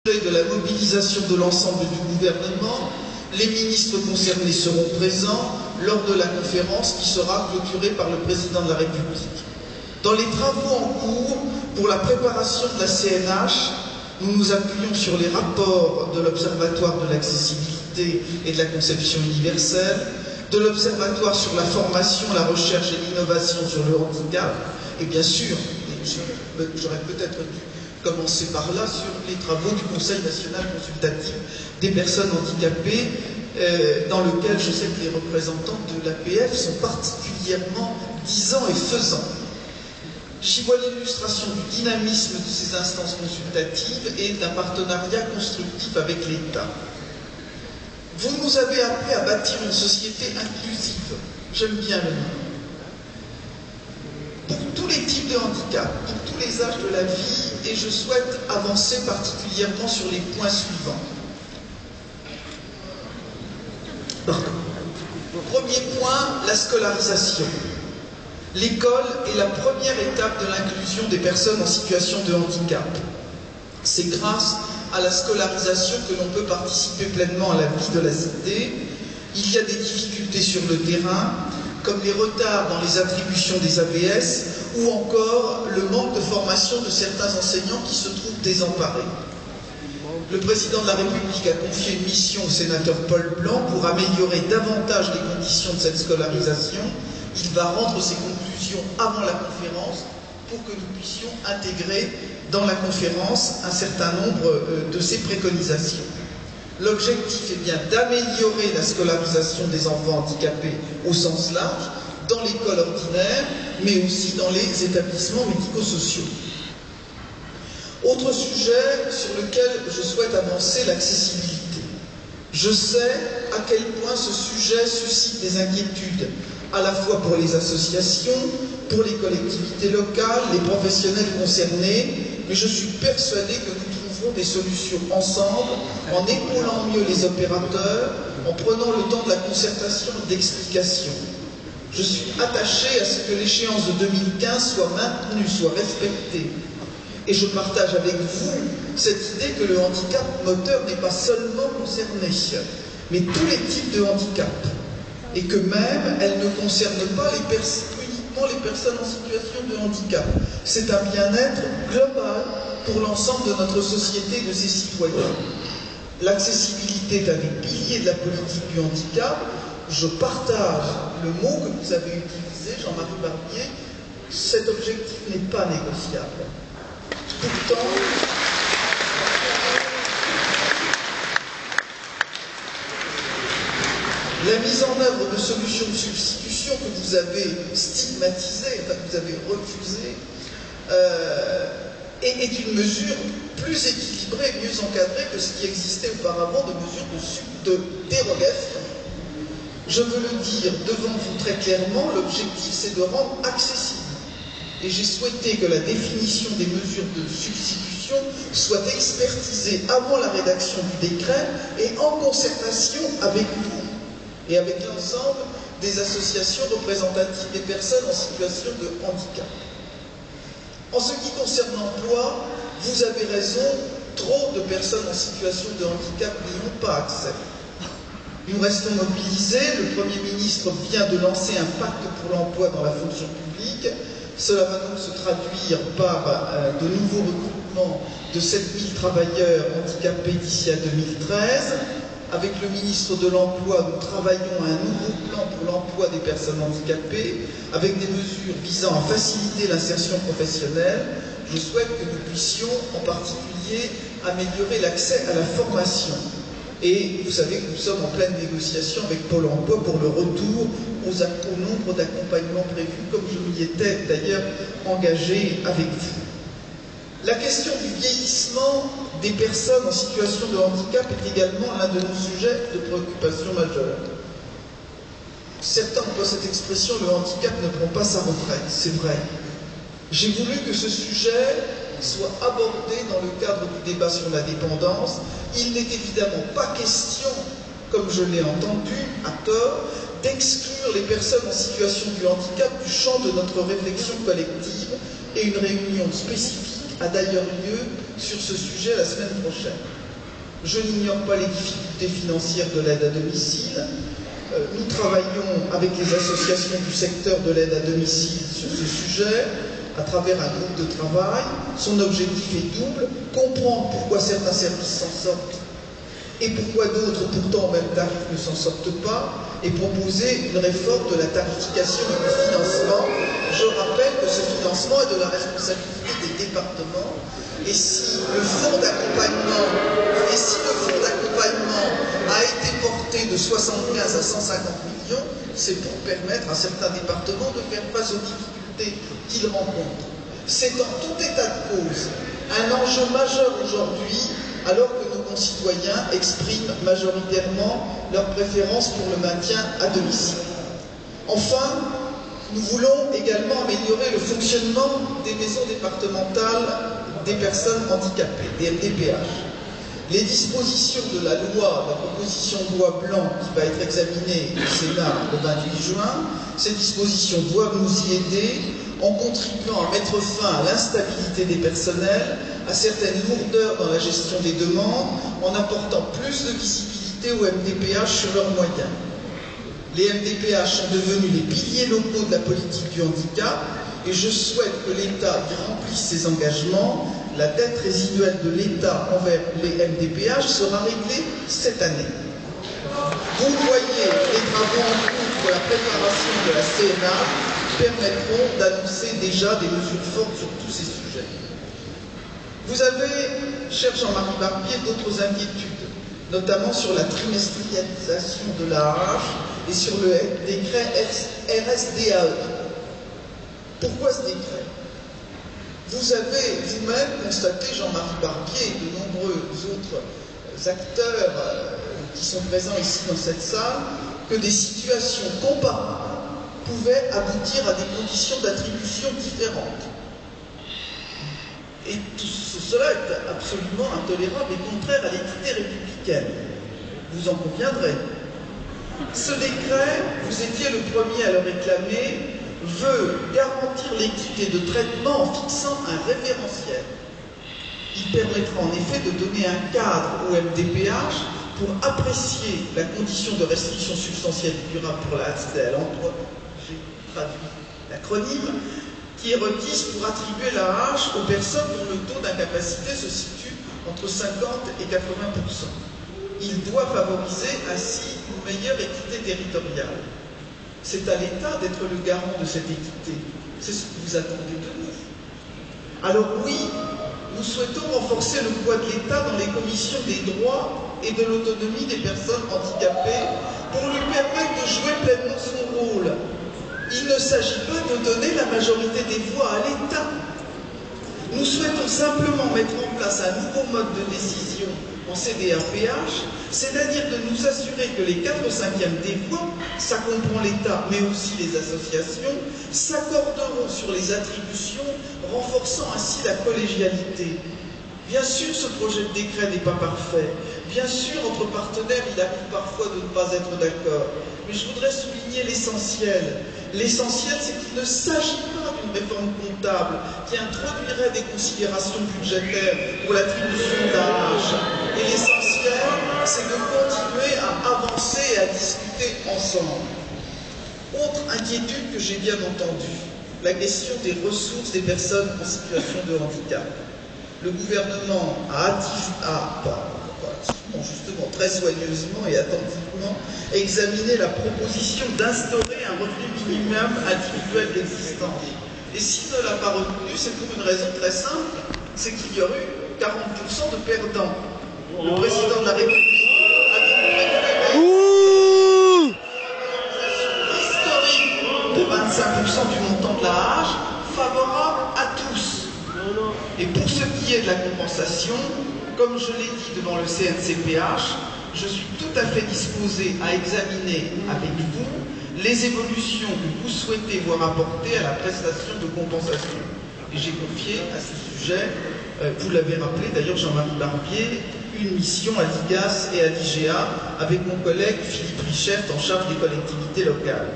De la mobilisation de l'ensemble du gouvernement, les ministres concernés seront présents lors de la conférence qui sera clôturée par le président de la République. Dans les travaux en cours pour la préparation de la CNH, nous nous appuyons sur les rapports de l'Observatoire de l'accessibilité et de la conception universelle, de l'Observatoire sur la formation, la recherche et l'innovation sur le handicap, et bien sûr, j'aurais peut-être dû commencer par là, sur les travaux du Conseil national consultatif des personnes handicapées, dans lequel je sais que les représentants de l'APF sont particulièrement disants et faisants. J'y vois l'illustration du dynamisme de ces instances consultatives et d'un partenariat constructif avec l'État. Vous nous avez appris à bâtir une société inclusive. J'aime bien le mot. Pour tous les types de handicap, pour tous les âges de la vie, et je souhaite avancer particulièrement sur les points suivants. Premier point, la scolarisation. L'école est la première étape de l'inclusion des personnes en situation de handicap. C'est grâce à la scolarisation que l'on peut participer pleinement à la vie de la cité. Il y a des difficultés sur le terrain, comme les retards dans les attributions des AVS ou encore le manque de formation de certains enseignants qui se trouvent désemparés. Le président de la République a confié une mission au sénateur Paul Blanc pour améliorer davantage les conditions de cette scolarisation. Il va rendre ses conclusions avant la conférence pour que nous puissions intégrer dans la conférence un certain nombre de ces préconisations. L'objectif est bien d'améliorer la scolarisation des enfants handicapés au sens large, dans l'école ordinaire, mais aussi dans les établissements médico-sociaux. Autre sujet sur lequel je souhaite avancer, l'accessibilité. Je sais à quel point ce sujet suscite des inquiétudes, à la fois pour les associations, pour les collectivités locales, les professionnels concernés, mais je suis persuadé que nous trouverons des solutions ensemble, en épaulant mieux les opérateurs, en prenant le temps de la concertation et d'explication. Je suis attaché à ce que l'échéance de 2015 soit maintenue, soit respectée. Et je partage avec vous cette idée que le handicap moteur n'est pas seulement concerné, mais tous les types de handicap. Et que même, elle ne concerne pas uniquement les personnes en situation de handicap. C'est un bien-être global pour l'ensemble de notre société et de ses citoyens. L'accessibilité est un des piliers de la politique du handicap. Je partage le mot que vous avez utilisé, Jean-Marie Barbier. Cet objectif n'est pas négociable. Pourtant, la mise en œuvre de solutions de substitution que vous avez stigmatisées, enfin que vous avez refusées, est une mesure plus équilibrée et mieux encadrée que ce qui existait auparavant de mesures de dérogation. Je veux le dire devant vous très clairement, l'objectif c'est de rendre accessible. Et j'ai souhaité que la définition des mesures de substitution soit expertisée avant la rédaction du décret et en concertation avec vous et avec l'ensemble des associations représentatives des personnes en situation de handicap. En ce qui concerne l'emploi, vous avez raison, trop de personnes en situation de handicap n'y ont pas accès. Nous restons mobilisés, le Premier ministre vient de lancer un pacte pour l'emploi dans la fonction publique. Cela va donc se traduire par de nouveaux recrutements de 7000 travailleurs handicapés d'ici à 2013. Avec le ministre de l'Emploi, nous travaillons à un nouveau plan pour l'emploi des personnes handicapées, avec des mesures visant à faciliter l'insertion professionnelle. Je souhaite que nous puissions, en particulier, améliorer l'accès à la formation. Et vous savez que nous sommes en pleine négociation avec Pôle emploi pour le retour au nombre d'accompagnements prévus, comme je m'y étais d'ailleurs engagé avec vous. La question du vieillissement des personnes en situation de handicap est également l'un de nos sujets de préoccupation majeure. Certains emploient cette expression, le handicap ne prend pas sa retraite, c'est vrai. J'ai voulu que ce sujet soit abordé dans le cadre du débat sur la dépendance. Il n'est évidemment pas question, comme je l'ai entendu, à tort, d'exclure les personnes en situation de handicap du champ de notre réflexion collective, et une réunion spécifique a d'ailleurs lieu sur ce sujet la semaine prochaine. Je n'ignore pas les difficultés financières de l'aide à domicile. Nous travaillons avec les associations du secteur de l'aide à domicile sur ce sujet, à travers un groupe de travail. Son objectif est double: comprendre pourquoi certains services s'en sortent et pourquoi d'autres, pourtant au même tarif, ne s'en sortent pas, et proposer une réforme de la tarification et du financement. Je rappelle que ce financement est de la responsabilité des départements, et si le fonds d'accompagnement a été porté de 75 à 150 millions, c'est pour permettre à certains départements de faire face aux difficultés qu'ils rencontrent. C'est en tout état de cause un enjeu majeur aujourd'hui, alors que nos concitoyens expriment majoritairement leur préférence pour le maintien à domicile. Enfin, nous voulons également améliorer le fonctionnement des maisons départementales des personnes handicapées, des MDPH. Les dispositions de la proposition de loi Blanc qui va être examinée au Sénat le 28 juin, ces dispositions doivent nous y aider en contribuant à mettre fin à l'instabilité des personnels, à certaines lourdeurs dans la gestion des demandes, en apportant plus de visibilité aux MDPH sur leurs moyens. Les MDPH sont devenus les piliers locaux de la politique du handicap, et je souhaite que l'État y remplisse ses engagements. La dette résiduelle de l'État envers les MDPH sera réglée cette année. Vous voyez, les travaux en cours pour la préparation de la CNA permettront d'annoncer déjà des mesures fortes sur tous ces sujets. Vous avez, cher Jean-Marie Barbier, d'autres inquiétudes, notamment sur la trimestrialisation de l'AAH et sur le décret RSDAE. Pourquoi ce décret? Vous avez vous-même constaté, Jean-Marie Barbier et de nombreux autres acteurs qui sont présents ici dans cette salle, que des situations comparables pouvaient aboutir à des conditions d'attribution différentes. Et tout cela est absolument intolérable et contraire à l'équité républicaine. Vous en conviendrez. Ce décret, vous étiez le premier à le réclamer, veut garantir l'équité de traitement en fixant un référentiel. Il permettra en effet de donner un cadre au MDPH pour apprécier la condition de restriction substantielle et durable pour l'accès à l'emploi, j'ai traduit l'acronyme, qui est requise pour attribuer l'AAH aux personnes dont le taux d'incapacité se situe entre 50 et 80%. Il doit favoriser ainsi une meilleure équité territoriale. C'est à l'État d'être le garant de cette équité. C'est ce que vous attendez de nous. Alors oui, nous souhaitons renforcer le poids de l'État dans les commissions des droits et de l'autonomie des personnes handicapées pour lui permettre de jouer pleinement son rôle. Il ne s'agit pas de donner la majorité des voix à l'État. Nous souhaitons simplement mettre en place un nouveau mode de décision en CDAPH, c'est-à-dire de nous assurer que les 4/5 des voix, ça comprend l'État, mais aussi les associations, s'accorderont sur les attributions, renforçant ainsi la collégialité. Bien sûr, ce projet de décret n'est pas parfait. Bien sûr, entre partenaires, il arrive parfois de ne pas être d'accord. Mais je voudrais souligner l'essentiel. L'essentiel, c'est qu'il ne s'agit pas d'une réforme comptable qui introduirait des considérations budgétaires pour l'attribution d'âge. Et l'essentiel, c'est de continuer à avancer et à discuter ensemble. Autre inquiétude que j'ai bien entendue, la question des ressources des personnes en situation de handicap. Le gouvernement justement très soigneusement et attentivement examiné la proposition d'instaurer un revenu minimum individuel d'existence. Et s'il ne l'a pas retenu, c'est pour une raison très simple, c'est qu'il y aurait eu 40% de perdants. Le président de la République a donc historique de 25% du montant de la hache, favorable à tous. Et pour ce qui est de la compensation, comme je l'ai dit devant le CNCPH, je suis tout à fait disposé à examiner avec vous les évolutions que vous souhaitez voir apporter à la prestation de compensation. Et j'ai confié à ce sujet, vous l'avez rappelé d'ailleurs Jean-Marie Barbier, une mission à l'IGAS et à l'IGA avec mon collègue Philippe Richert en charge des collectivités locales.